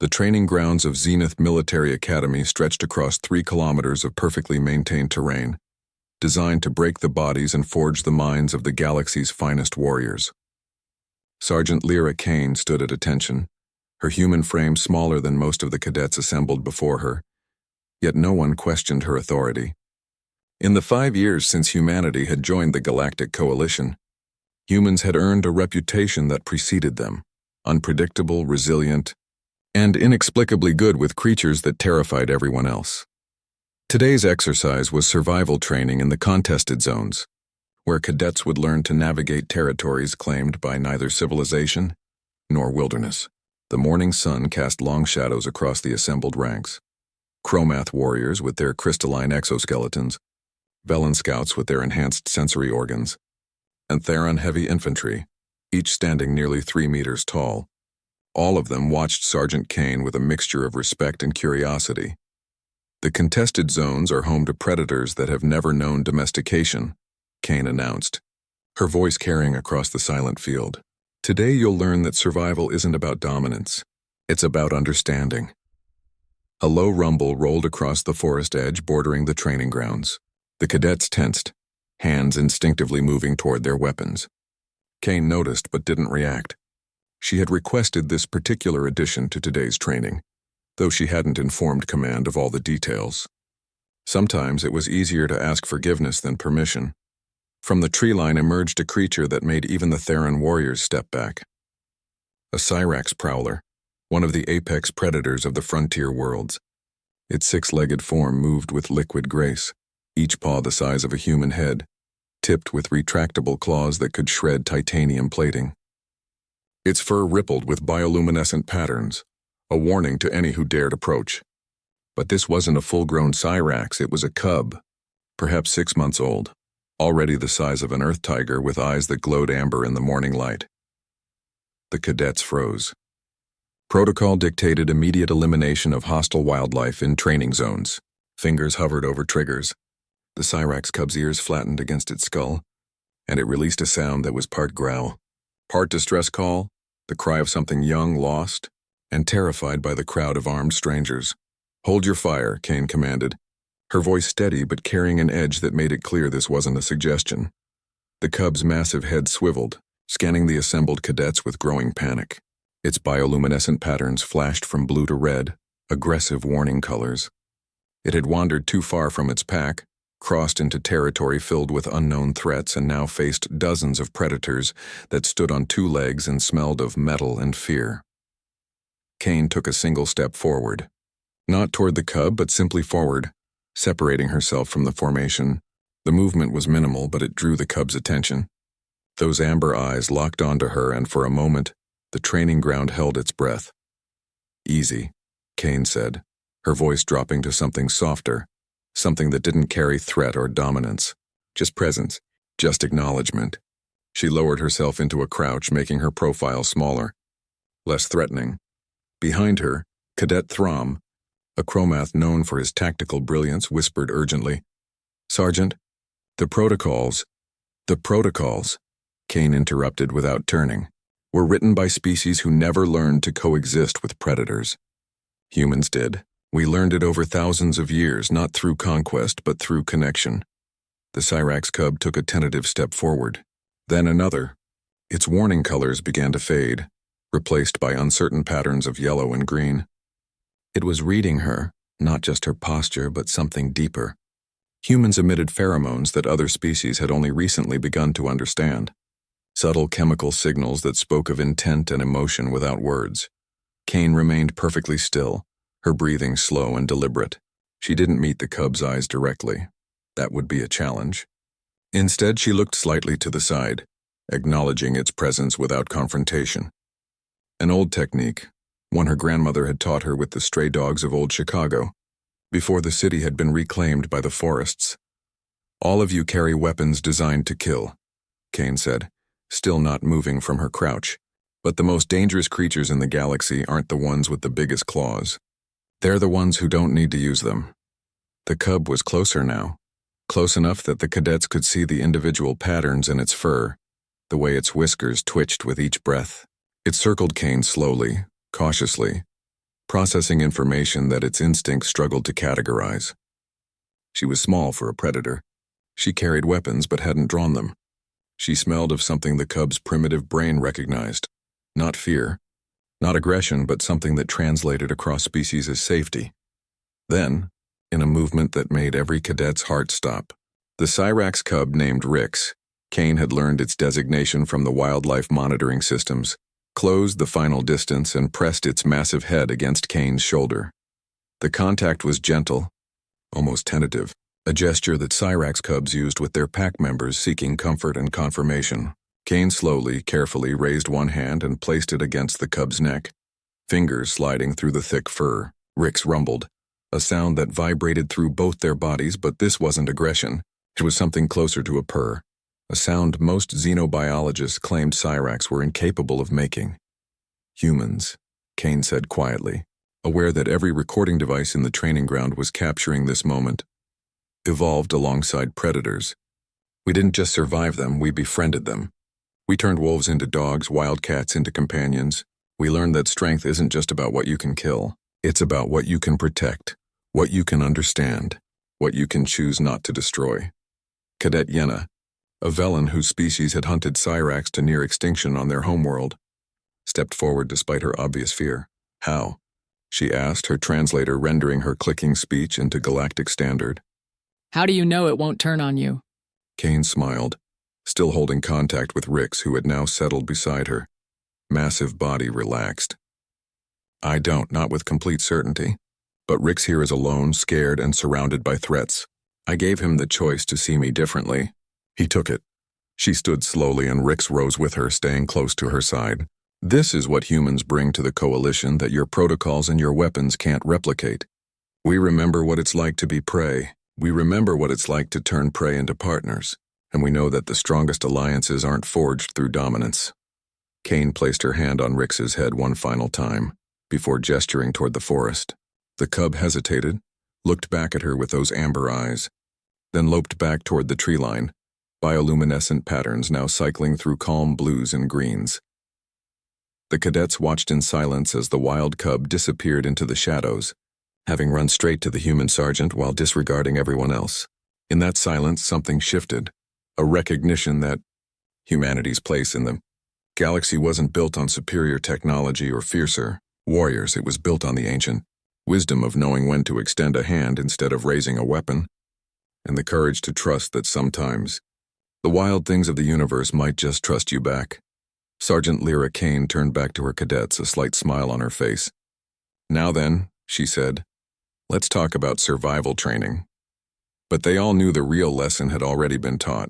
The training grounds of Zenith Military Academy stretched across 3 kilometers of perfectly maintained terrain, designed to break the bodies and forge the minds of the galaxy's finest warriors. Sergeant Lyra Cain stood at attention, her human frame smaller than most of the cadets assembled before her, yet no one questioned her authority. In the 5 years since humanity had joined the Galactic Coalition, humans had earned a reputation that preceded them, unpredictable, resilient, and inexplicably good with creatures that terrified everyone else. Today's exercise was survival training in the contested zones, where cadets would learn to navigate territories claimed by neither civilization nor wilderness. The morning sun cast long shadows across the assembled ranks. Chromath warriors with their crystalline exoskeletons, Velen scouts with their enhanced sensory organs, and Theron heavy infantry, each standing nearly 3 meters tall. All of them watched Sergeant Cain with a mixture of respect and curiosity. The contested zones are home to predators that have never known domestication, Cain announced, her voice carrying across the silent field. Today you'll learn that survival isn't about dominance, it's about understanding. A low rumble rolled across the forest edge bordering the training grounds. The cadets tensed, hands instinctively moving toward their weapons. Cain noticed but didn't react. She had requested this particular addition to today's training, though she hadn't informed command of all the details. Sometimes it was easier to ask forgiveness than permission. From the tree line emerged a creature that made even the Theron warriors step back. A Cyrax prowler, one of the apex predators of the frontier worlds. Its 6-legged form moved with liquid grace, each paw the size of a human head, tipped with retractable claws that could shred titanium plating. Its fur rippled with bioluminescent patterns, a warning to any who dared approach. But this wasn't a full-grown Cyrax, it was a cub, perhaps 6 months old, already the size of an earth tiger with eyes that glowed amber in the morning light. The cadets froze. Protocol dictated immediate elimination of hostile wildlife in training zones. Fingers hovered over triggers. The Cyrax cub's ears flattened against its skull, and it released a sound that was part growl, part distress call, the cry of something young, lost, and terrified by the crowd of armed strangers. "Hold your fire," Cain commanded, her voice steady but carrying an edge that made it clear this wasn't a suggestion. The cub's massive head swiveled, scanning the assembled cadets with growing panic. Its bioluminescent patterns flashed from blue to red, aggressive warning colors. It had wandered too far from its pack, crossed into territory filled with unknown threats, and now faced dozens of predators that stood on 2 legs and smelled of metal and fear. Cain took a single step forward. Not toward the cub, but simply forward, separating herself from the formation. The movement was minimal, but it drew the cub's attention. Those amber eyes locked onto her, and for a moment, the training ground held its breath. "Easy," Cain said, her voice dropping to something softer, something that didn't carry threat or dominance, just presence, just acknowledgement. She lowered herself into a crouch, making her profile smaller, less threatening. Behind her, Cadet Throm, a chromath known for his tactical brilliance, whispered urgently, "Sergeant, the protocols," Cain interrupted without turning, "were written by species who never learned to coexist with predators. Humans did. We learned it over thousands of years, not through conquest, but through connection." The Cyrax cub took a tentative step forward, then another. Its warning colors began to fade, replaced by uncertain patterns of yellow and green. It was reading her, not just her posture, but something deeper. Humans emitted pheromones that other species had only recently begun to understand. Subtle chemical signals that spoke of intent and emotion without words. Cain remained perfectly still, her breathing slow and deliberate. She didn't meet the cub's eyes directly. That would be a challenge. Instead, she looked slightly to the side, acknowledging its presence without confrontation. An old technique, one her grandmother had taught her with the stray dogs of old Chicago, before the city had been reclaimed by the forests. "All of you carry weapons designed to kill," Cain said, still not moving from her crouch. "But the most dangerous creatures in the galaxy aren't the ones with the biggest claws. They're the ones who don't need to use them." The cub was closer now, close enough that the cadets could see the individual patterns in its fur, the way its whiskers twitched with each breath. It circled Cain slowly, cautiously, processing information that its instincts struggled to categorize. She was small for a predator. She carried weapons but hadn't drawn them. She smelled of something the cub's primitive brain recognized. Not fear, not aggression, but something that translated across species as safety. Then, in a movement that made every cadet's heart stop, the Cyrax cub named Rix, Cain had learned its designation from the wildlife monitoring systems, closed the final distance and pressed its massive head against Cain's shoulder. The contact was gentle, almost tentative, a gesture that Cyrax cubs used with their pack members seeking comfort and confirmation. Cain slowly, carefully raised one hand and placed it against the cub's neck, fingers sliding through the thick fur. Rix rumbled, a sound that vibrated through both their bodies, but this wasn't aggression. It was something closer to a purr, a sound most xenobiologists claimed Cyrax were incapable of making. Humans, Cain said quietly, aware that every recording device in the training ground was capturing this moment, evolved alongside predators. We didn't just survive them, we befriended them. We turned wolves into dogs, wildcats into companions. We learned that strength isn't just about what you can kill. It's about what you can protect, what you can understand, what you can choose not to destroy. Cadet Yenna, a Velen whose species had hunted Cyrax to near extinction on their homeworld, stepped forward despite her obvious fear. How? She asked, her translator rendering her clicking speech into galactic standard. How do you know it won't turn on you? Cain smiled, still holding contact with Rix, who had now settled beside her. Massive body relaxed. I don't, not with complete certainty. But Rix here is alone, scared, and surrounded by threats. I gave him the choice to see me differently. He took it. She stood slowly and Rix rose with her, staying close to her side. This is what humans bring to the coalition that your protocols and your weapons can't replicate. We remember what it's like to be prey. We remember what it's like to turn prey into partners. And we know that the strongest alliances aren't forged through dominance. Cain placed her hand on Rix's head one final time, before gesturing toward the forest. The cub hesitated, looked back at her with those amber eyes, then loped back toward the tree line, bioluminescent patterns now cycling through calm blues and greens. The cadets watched in silence as the wild cub disappeared into the shadows, having run straight to the human sergeant while disregarding everyone else. In that silence, something shifted, a recognition that humanity's place in the galaxy wasn't built on superior technology or fiercer warriors. It was built on the ancient wisdom of knowing when to extend a hand instead of raising a weapon, and the courage to trust that sometimes the wild things of the universe might just trust you back. Sergeant Lyra Cain turned back to her cadets, a slight smile on her face. Now then, she said, let's talk about survival training. But they all knew the real lesson had already been taught.